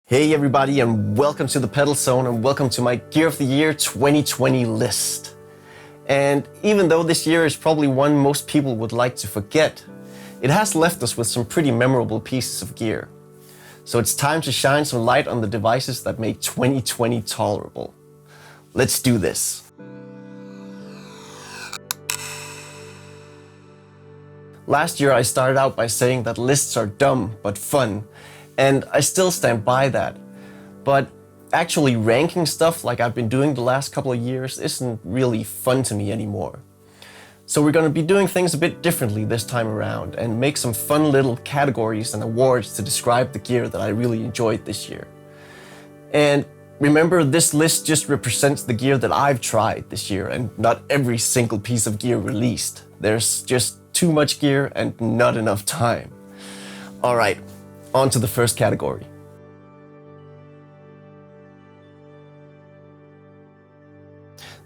Hey everybody, and welcome to the Pedal Zone, and welcome to my Gear of the Year 2020 list. And even though this year is probably one most people would like to forget, it has left us with some pretty memorable pieces of gear. So it's time to shine some light on the devices that make 2020 tolerable. Let's do this. Last year I started out by saying that lists are dumb but fun. And I still stand by that. But actually ranking stuff like I've been doing the last couple of years isn't really fun to me anymore. So we're going to be doing things a bit differently this time around and make some fun little categories and awards to describe the gear that I really enjoyed this year. And remember, this list just represents the gear that I've tried this year and not every single piece of gear released. There's just too much gear and not enough time. All right. On to the first category.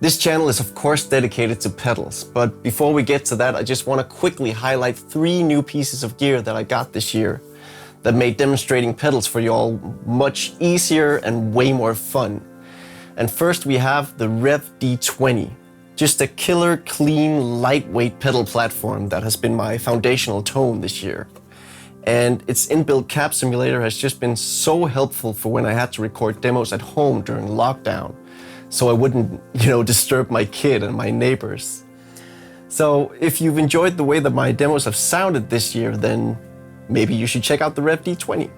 This channel is of course dedicated to pedals, but before we get to that, I just want to quickly highlight 3 new pieces of gear that I got this year that made demonstrating pedals for you all much easier and way more fun. And first we have the REVERBS D20, just a killer, clean, lightweight pedal platform that has been my foundational tone this year. And its inbuilt cab simulator has just been so helpful for when I had to record demos at home during lockdown, so I wouldn't, disturb my kid and my neighbors. So if you've enjoyed the way that my demos have sounded this year, then maybe you should check out the REVERBS D20.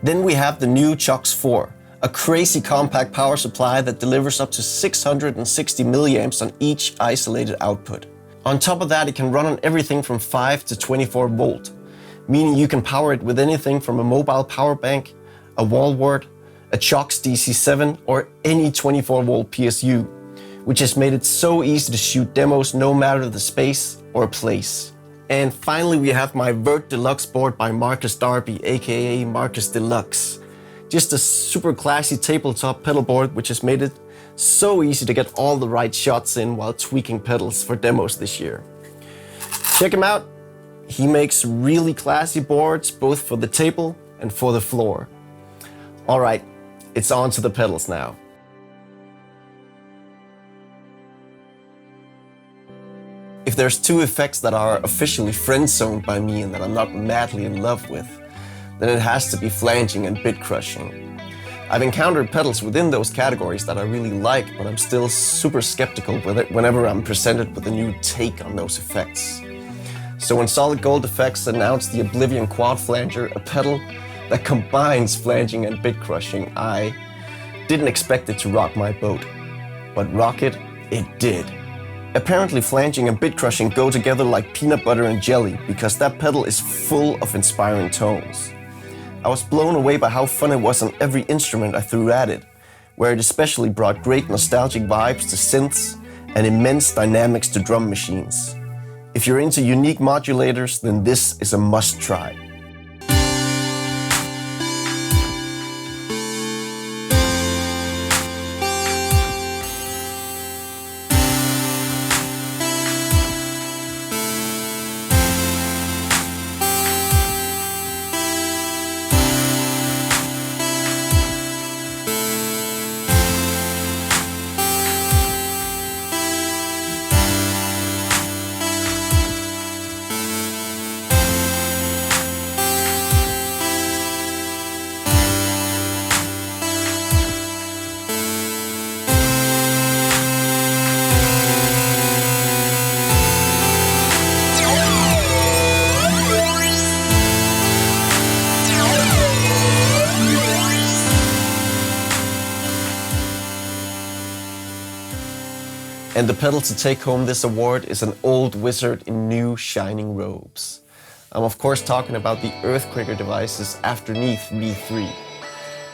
Then we have the new CHOX 4, a crazy compact power supply that delivers up to 660 milliamps on each isolated output. On top of that, it can run on everything from 5 to 24 volt. Meaning you can power it with anything from a mobile power bank, a wall wart, a CHOX DC7, or any 24-volt PSU, which has made it so easy to shoot demos no matter the space or place. And finally, we have my Vert Deluxe board by Marcus Darby, aka Marcus Deluxe. Just a super classy tabletop pedal board which has made it so easy to get all the right shots in while tweaking pedals for demos this year. Check him out. He makes really classy boards, both for the table and for the floor. All right, it's on to the pedals now. If there's 2 effects that are officially friend-zoned by me and that I'm not madly in love with, then it has to be flanging and bit crushing. I've encountered pedals within those categories that I really like, but I'm still super skeptical with it whenever I'm presented with a new take on those effects. So when Solid Gold Effects announced the Oblivion Quad Flanger, a pedal that combines flanging and bit crushing, I didn't expect it to rock my boat. But rock it did. Apparently flanging and bit crushing go together like peanut butter and jelly because that pedal is full of inspiring tones. I was blown away by how fun it was on every instrument I threw at it, where it especially brought great nostalgic vibes to synths and immense dynamics to drum machines. If you're into unique modulators, then this is a must-try. And the pedal to take home this award is an old wizard in new shining robes. I'm of course talking about the Earthquaker devices Afterneath V3.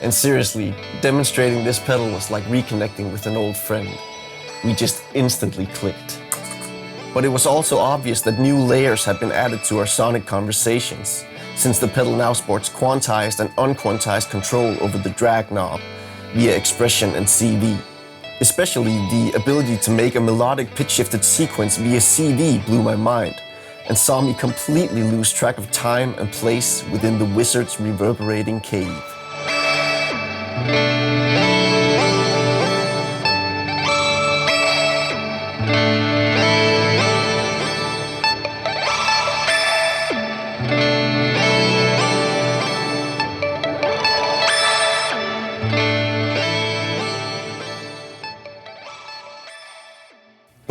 And seriously, demonstrating this pedal was like reconnecting with an old friend. We just instantly clicked. But it was also obvious that new layers had been added to our sonic conversations, since the pedal now sports quantized and unquantized control over the drag knob via expression and CV. Especially the ability to make a melodic pitch-shifted sequence via CV blew my mind, and saw me completely lose track of time and place within the wizard's reverberating cave.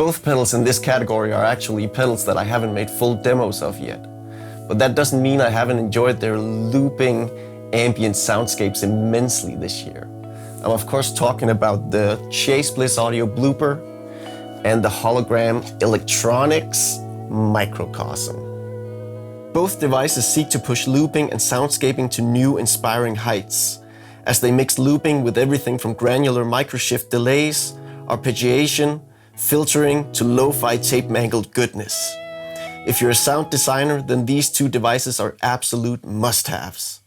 Both pedals in this category are actually pedals that I haven't made full demos of yet. But that doesn't mean I haven't enjoyed their looping ambient soundscapes immensely this year. I'm of course talking about the Chase Bliss Audio Blooper and the Hologram Electronics Microcosm. Both devices seek to push looping and soundscaping to new inspiring heights, as they mix looping with everything from granular microshift delays, arpeggiation, filtering to lo-fi tape mangled goodness. If you're a sound designer, then these two devices are absolute must-haves.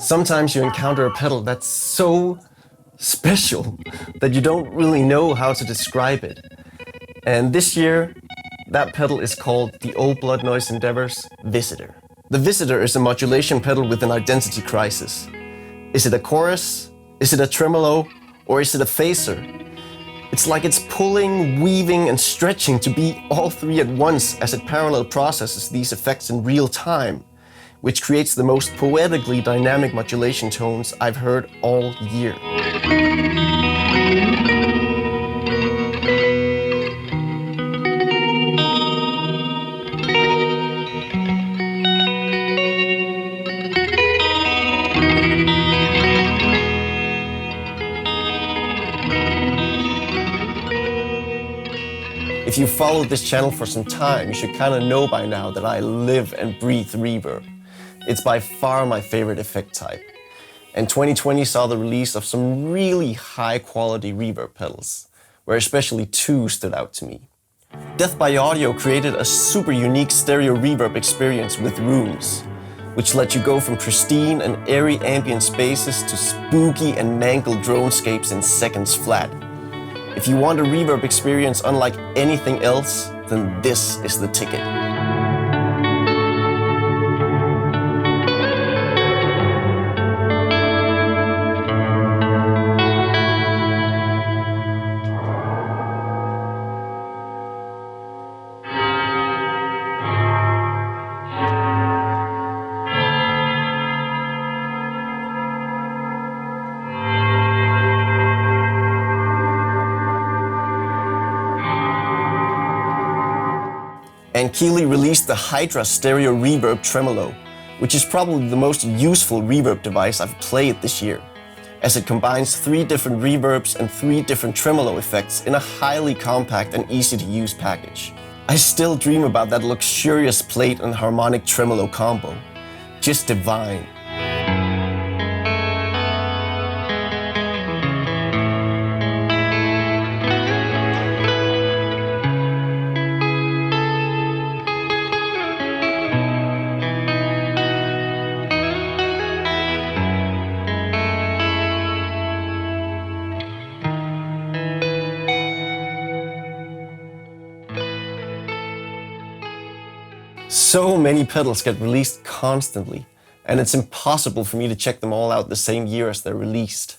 Sometimes you encounter a pedal that's so special that you don't really know how to describe it. And this year, that pedal is called the Old Blood Noise Endeavor's Visitor. The Visitor is a modulation pedal with an identity crisis. Is it a chorus? Is it a tremolo? Or is it a phaser? It's like it's pulling, weaving, and stretching to be all three at once as it parallel processes these effects in real time, which creates the most poetically dynamic modulation tones I've heard all year. If you followed this channel for some time, you should kind of know by now that I live and breathe reverb. It's by far my favorite effect type. And 2020 saw the release of some really high quality reverb pedals, where especially two stood out to me. Death by Audio created a super unique stereo reverb experience with rooms, which let you go from pristine and airy ambient spaces to spooky and mangled dronescapes in seconds flat. If you want a reverb experience unlike anything else, then this is the ticket. And Keeley released the HYDRA stereo reverb tremolo, which is probably the most useful reverb device I've played this year, as it combines 3 different reverbs and 3 different tremolo effects in a highly compact and easy to use package. I still dream about that luxurious plate and harmonic tremolo combo. Just divine. So many pedals get released constantly, and it's impossible for me to check them all out the same year as they're released.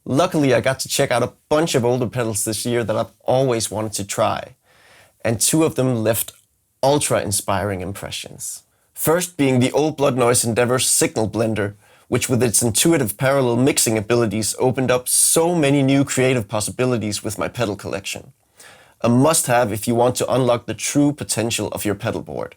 Luckily, I got to check out a bunch of older pedals this year that I've always wanted to try, and 2 of them left ultra-inspiring impressions. First being the Old Blood Noise Endeavor Signal Blender, which with its intuitive parallel mixing abilities opened up so many new creative possibilities with my pedal collection. A must-have if you want to unlock the true potential of your pedal board.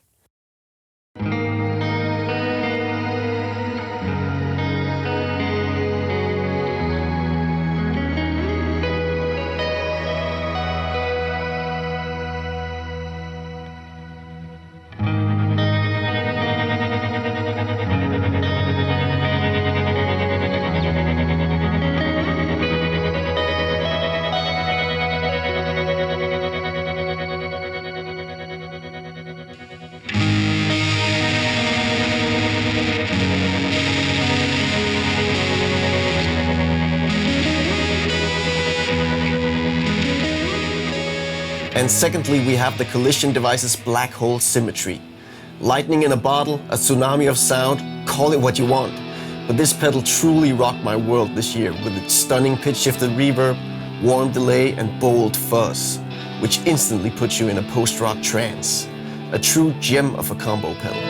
And secondly, we have the Collision Device's Black Hole Symmetry. Lightning in a bottle, a tsunami of sound, call it what you want. But this pedal truly rocked my world this year with its stunning pitch-shifted reverb, warm delay and bold fuzz, which instantly puts you in a post-rock trance. A true gem of a combo pedal.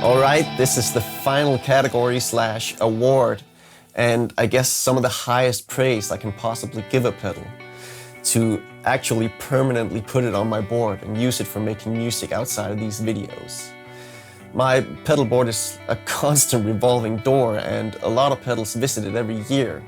Alright, this is the final category / award, and I guess some of the highest praise I can possibly give a pedal, to actually permanently put it on my board and use it for making music outside of these videos. My pedal board is a constant revolving door, and a lot of pedals visit it every year,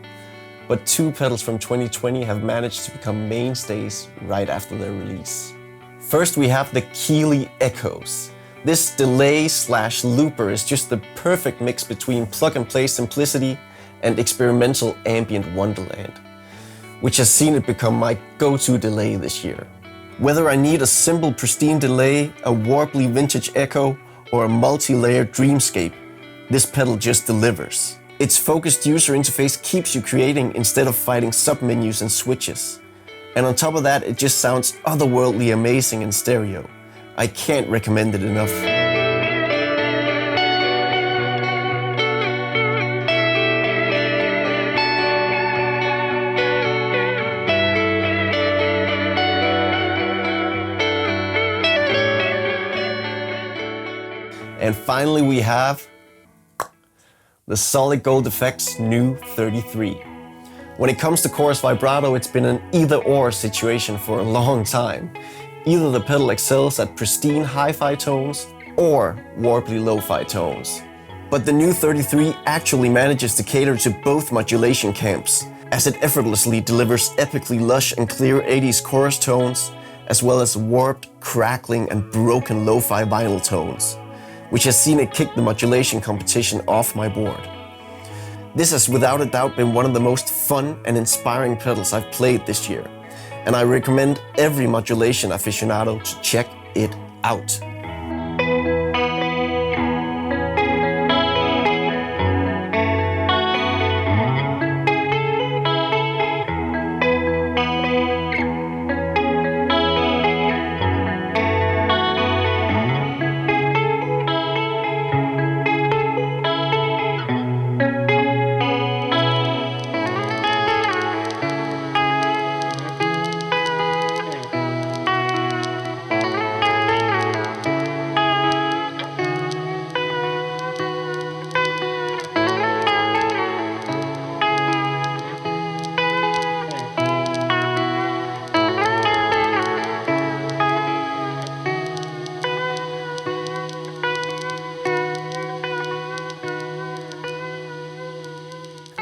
but 2 pedals from 2020 have managed to become mainstays right after their release. First we have the Keeley Echoes. This delay / looper is just the perfect mix between plug-and-play simplicity and experimental ambient wonderland, which has seen it become my go-to delay this year. Whether I need a simple pristine delay, a warbly vintage echo, or a multi-layered dreamscape, this pedal just delivers. Its focused user interface keeps you creating instead of fighting submenus and switches. And on top of that, it just sounds otherworldly amazing in stereo. I can't recommend it enough. And finally we have the Solid Gold Effects new 33. When it comes to chorus vibrato, it's been an either-or situation for a long time. Either the pedal excels at pristine hi-fi tones, or warbly lo-fi tones. But the new 33 actually manages to cater to both modulation camps, as it effortlessly delivers epically lush and clear 80s chorus tones, as well as warped, crackling and broken lo-fi vinyl tones, which has seen it kick the modulation competition off my board. This has without a doubt been one of the most fun and inspiring pedals I've played this year, and I recommend every modulation aficionado to check it out.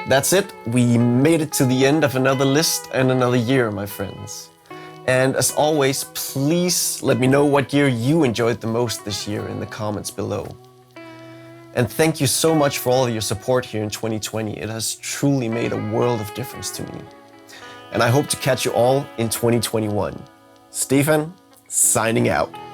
That's it, we made it to the end of another list and another year, my friends. And as always, please let me know what gear you enjoyed the most this year in the comments below. And thank you so much for all of your support here in 2020. It has truly made a world of difference to me. And I hope to catch you all in 2021. Stefan, signing out.